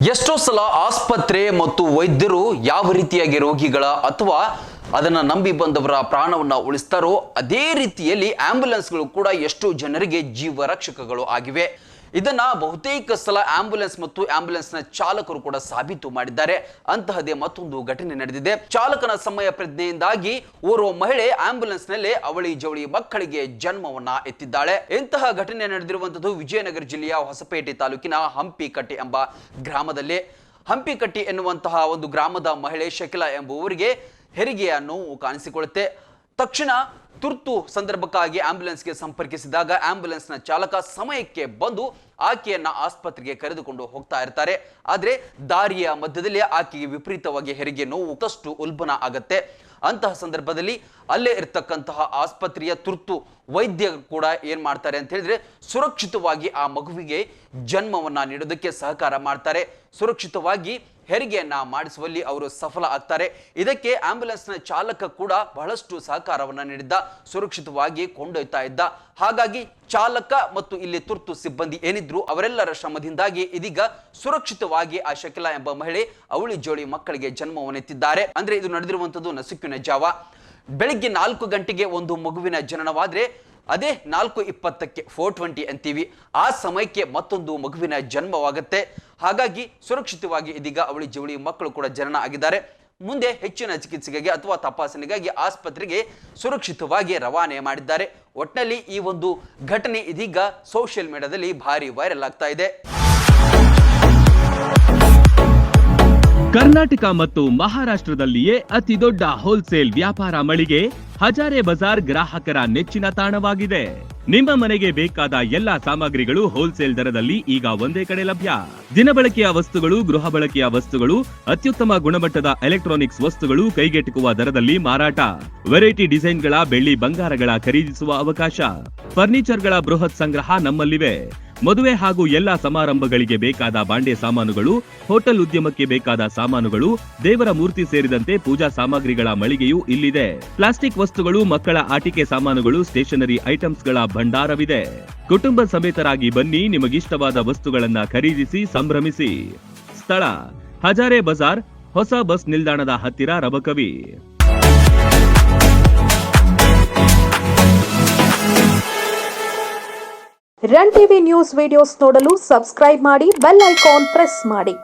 ಎಷ್ಟೋ ಸಲ ಆಸ್ಪತ್ರೆ ಮತ್ತು ವೈದ್ಯರು ಯಾವ ರೀತಿಯಾಗಿ ರೋಗಿಗಳ ಅಥವಾ ಅದನ್ನು ನಂಬಿ ಬಂದವರ ಪ್ರಾಣವನ್ನ ಉಳಿಸ್ತಾರೋ ಅದೇ ರೀತಿಯಲ್ಲಿ ಆಂಬ್ಯುಲೆನ್ಸ್ಗಳು ಕೂಡ ಎಷ್ಟೋ ಜನರಿಗೆ ಜೀವ ರಕ್ಷಕಗಳು ಆಗಿವೆ. ಇದನ್ನ ಬಹುತೇಕ ಸಲ ಆಂಬ್ಯುಲೆನ್ಸ್ ಮತ್ತು ಆಂಬ್ಯುಲೆನ್ಸ್ನ ಚಾಲಕರು ಕೂಡ ಸಾಬೀತು ಮಾಡಿದ್ದಾರೆ. ಅಂತಹದೇ ಮತ್ತೊಂದು ಘಟನೆ ನಡೆದಿದೆ. ಚಾಲಕನ ಸಮಯ ಪ್ರಜ್ಞೆಯಿಂದಾಗಿ ಓರ್ವ ಮಹಿಳೆ ಆಂಬ್ಯುಲೆನ್ಸ್ನಲ್ಲೇ ಅವಳಿ ಜವಳಿ ಮಕ್ಕಳಿಗೆ ಜನ್ಮವನ್ನ ಎತ್ತಿದ್ದಾಳೆ. ಇಂತಹ ಘಟನೆ ನಡೆದಿರುವಂತದ್ದು ವಿಜಯನಗರ ಜಿಲ್ಲೆಯ ಹೊಸಪೇಟೆ ತಾಲೂಕಿನ ಹಂಪಿಕಟ್ಟಿ ಎಂಬ ಗ್ರಾಮದಲ್ಲಿ. ಹಂಪಿಕಟ್ಟಿ ಎನ್ನುವಂತಹ ಒಂದು ಗ್ರಾಮದ ಮಹಿಳೆ ಶಕಿಲಾ ಎಂಬುವರಿಗೆ ಹೆರಿಗೆಯ ನೋವು ಕಾಣಿಸಿಕೊಳ್ಳುತ್ತೆ. ತಕ್ಷಣ ತುರ್ತು ಸಂದರ್ಭಕ್ಕಾಗಿ ಆಂಬ್ಯುಲೆನ್ಸ್ಗೆ ಸಂಪರ್ಕಿಸಿದಾಗ ಆಂಬ್ಯುಲೆನ್ಸ್ನ ಚಾಲಕ ಸಮಯಕ್ಕೆ ಬಂದು ಆಕೆಯನ್ನ ಆಸ್ಪತ್ರೆಗೆ ಕರೆದುಕೊಂಡು ಹೋಗ್ತಾ ಇರ್ತಾರೆ. ಆದ್ರೆ ದಾರಿಯ ಮಧ್ಯದಲ್ಲಿ ಆಕೆಗೆ ವಿಪರೀತವಾಗಿ ಹೆರಿಗೆ ನೋವು ಮತ್ತಷ್ಟು ಉಲ್ಬಣ ಆಗತ್ತೆ. ಅಂತಹ ಸಂದರ್ಭದಲ್ಲಿ ಅಲ್ಲೇ ಇರ್ತಕ್ಕಂತಹ ಆಸ್ಪತ್ರೆಯ ತುರ್ತು ವೈದ್ಯ ಕೂಡ ಏನ್ ಮಾಡ್ತಾರೆ ಅಂತ ಹೇಳಿದ್ರೆ ಸುರಕ್ಷಿತವಾಗಿ ಆ ಮಗುವಿಗೆ ಜನ್ಮವನ್ನ ನೀಡೋದಕ್ಕೆ ಸಹಕಾರ ಮಾಡ್ತಾರೆ. ಸುರಕ್ಷಿತವಾಗಿ ಹೆರಿಗೆಯನ್ನ ಮಾಡಿಸುವಲ್ಲಿ ಅವರು ಸಫಲ ಆಗ್ತಾರೆ. ಇದಕ್ಕೆ ಆಂಬ್ಯುಲೆನ್ಸ್ನ ಚಾಲಕ ಕೂಡ ಬಹಳಷ್ಟು ಸಹಕಾರವನ್ನ ನೀಡಿದ್ದ, ಸುರಕ್ಷಿತವಾಗಿ ಕೊಂಡೊಯ್ತಾ ಇದ್ದ. ಹಾಗಾಗಿ ಚಾಲಕ ಮತ್ತು ಇಲ್ಲಿ ತುರ್ತು ಸಿಬ್ಬಂದಿ ಏನಿದ್ರು ಅವರೆಲ್ಲರ ಶ್ರಮದಿಂದಾಗಿ ಇದೀಗ ಸುರಕ್ಷಿತವಾಗಿ ಆ ಶಕಿಲಾ ಎಂಬ ಮಹಿಳೆ ಅವಳಿ ಜೋಳಿ ಮಕ್ಕಳಿಗೆ ಜನ್ಮವನ್ನೆತ್ತಿದ್ದಾರೆ. ಅಂದ್ರೆ ಇದು ನಡೆದಿರುವಂತದ್ದು ನಸುಕಿನ ಜಾವ. ಬೆಳಿಗ್ಗೆ 4 ಗಂಟೆಗೆ ಒಂದು ಮಗುವಿನ ಜನನವಾದ್ರೆ ಅದೇ 4:20ಕ್ಕೆ 4:20 ಅಂತೀವಿ, ಆ ಸಮಯಕ್ಕೆ ಮತ್ತೊಂದು ಮಗುವಿನ ಜನ್ಮವಾಗುತ್ತೆ. ಹಾಗಾಗಿ ಸುರಕ್ಷಿತವಾಗಿ ಇದೀಗ ಅವಳಿ ಜವಳಿ ಮಕ್ಕಳು ಕೂಡ ಜನನ ಆಗಿದ್ದಾರೆ. ಮುಂದೆ ಹೆಚ್ಚಿನ ಚಿಕಿತ್ಸೆಗಾಗಿ ಅಥವಾ ತಪಾಸಣೆಗಾಗಿ ಆಸ್ಪತ್ರೆಗೆ ಸುರಕ್ಷಿತವಾಗಿ ರವಾನೆ ಮಾಡಿದ್ದಾರೆ. ಒಟ್ಟಿನಲ್ಲಿ ಈ ಒಂದು ಘಟನೆ ಇದೀಗ ಸೋಷಿಯಲ್ ಮೀಡಿಯಾದಲ್ಲಿ ಭಾರಿ ವೈರಲ್ ಆಗ್ತಾ ಇದೆ. ಕರ್ನಾಟಕ ಮತ್ತು ಮಹಾರಾಷ್ಟ್ರದಲ್ಲಿಯೇ ಅತಿ ದೊಡ್ಡ ಹೋಲ್ಸೇಲ್ ವ್ಯಾಪಾರ ಮಳಿಗೆ ಹಜಾರೆ ಬಜಾರ್ ಗ್ರಾಹಕರ ನೆಚ್ಚಿನ ತಾಣವಾಗಿದೆ. ನಿಮ್ಮ ಮನೆಗೆ ಬೇಕಾದ ಎಲ್ಲಾ ಸಾಮಗ್ರಿಗಳು ಹೋಲ್ಸೇಲ್ ದರದಲ್ಲಿ ಈಗ ಒಂದೇ ಕಡೆ ಲಭ್ಯ. ದಿನಬಳಕೆಯ ವಸ್ತುಗಳು, ಗೃಹ ಬಳಕೆಯ ವಸ್ತುಗಳು, ಅತ್ಯುತ್ತಮ ಗುಣಮಟ್ಟದ ಎಲೆಕ್ಟ್ರಾನಿಕ್ಸ್ ವಸ್ತುಗಳು ಕೈಗೆಟುಕುವ ದರದಲ್ಲಿ ಮಾರಾಟ. ವೆರೈಟಿ ಡಿಸೈನ್ಗಳ ಬೆಳ್ಳಿ ಬಂಗಾರಗಳ ಖರೀದಿಸುವ ಅವಕಾಶ. ಫರ್ನಿಚರ್ಗಳ ಬೃಹತ್ ಸಂಗ್ರಹ ನಮ್ಮಲ್ಲಿವೆ. ಮದುವೆ ಹಾಗೂ ಎಲ್ಲಾ ಸಮಾರಂಭಗಳಿಗೆ ಬೇಕಾದ ಬಾಂಡೆ ಸಾಮಾನುಗಳು, ಹೋಟೆಲ್ ಉದ್ಯಮಕ್ಕೆ ಬೇಕಾದ ಸಾಮಾನುಗಳು, ದೇವರ ಮೂರ್ತಿ ಸೇರಿದಂತೆ ಪೂಜಾ ಸಾಮಗ್ರಿಗಳ ಮಳಿಗೆಯೂ ಇಲ್ಲಿದೆ. ಪ್ಲಾಸ್ಟಿಕ್ ವಸ್ತುಗಳು, ಮಕ್ಕಳ ಆಟಿಕೆ ಸಾಮಾನುಗಳು, ಸ್ಟೇಷನರಿ ಐಟಮ್ಸ್ಗಳ ಭಂಡಾರವಿದೆ. ಕುಟುಂಬ ಸಮೇತರಾಗಿ ಬನ್ನಿ, ನಿಮಗಿಷ್ಟವಾದ ವಸ್ತುಗಳನ್ನ ಖರೀದಿಸಿ ಸಂಭ್ರಮಿಸಿ. ಸ್ಥಳ ಹಜಾರೆ ಬಜಾರ್, ಹೊಸ ಬಸ್ ನಿಲ್ದಾಣದ ಹತ್ತಿರ, Rabakavi. Run TV news videos ನೋಡಲು ಸಬ್ಸ್ಕ್ರೈಬ್ ಮಾಡಿ, ಬೆಲ್ ಐಕಾನ್ ಪ್ರೆಸ್ ಮಾಡಿ.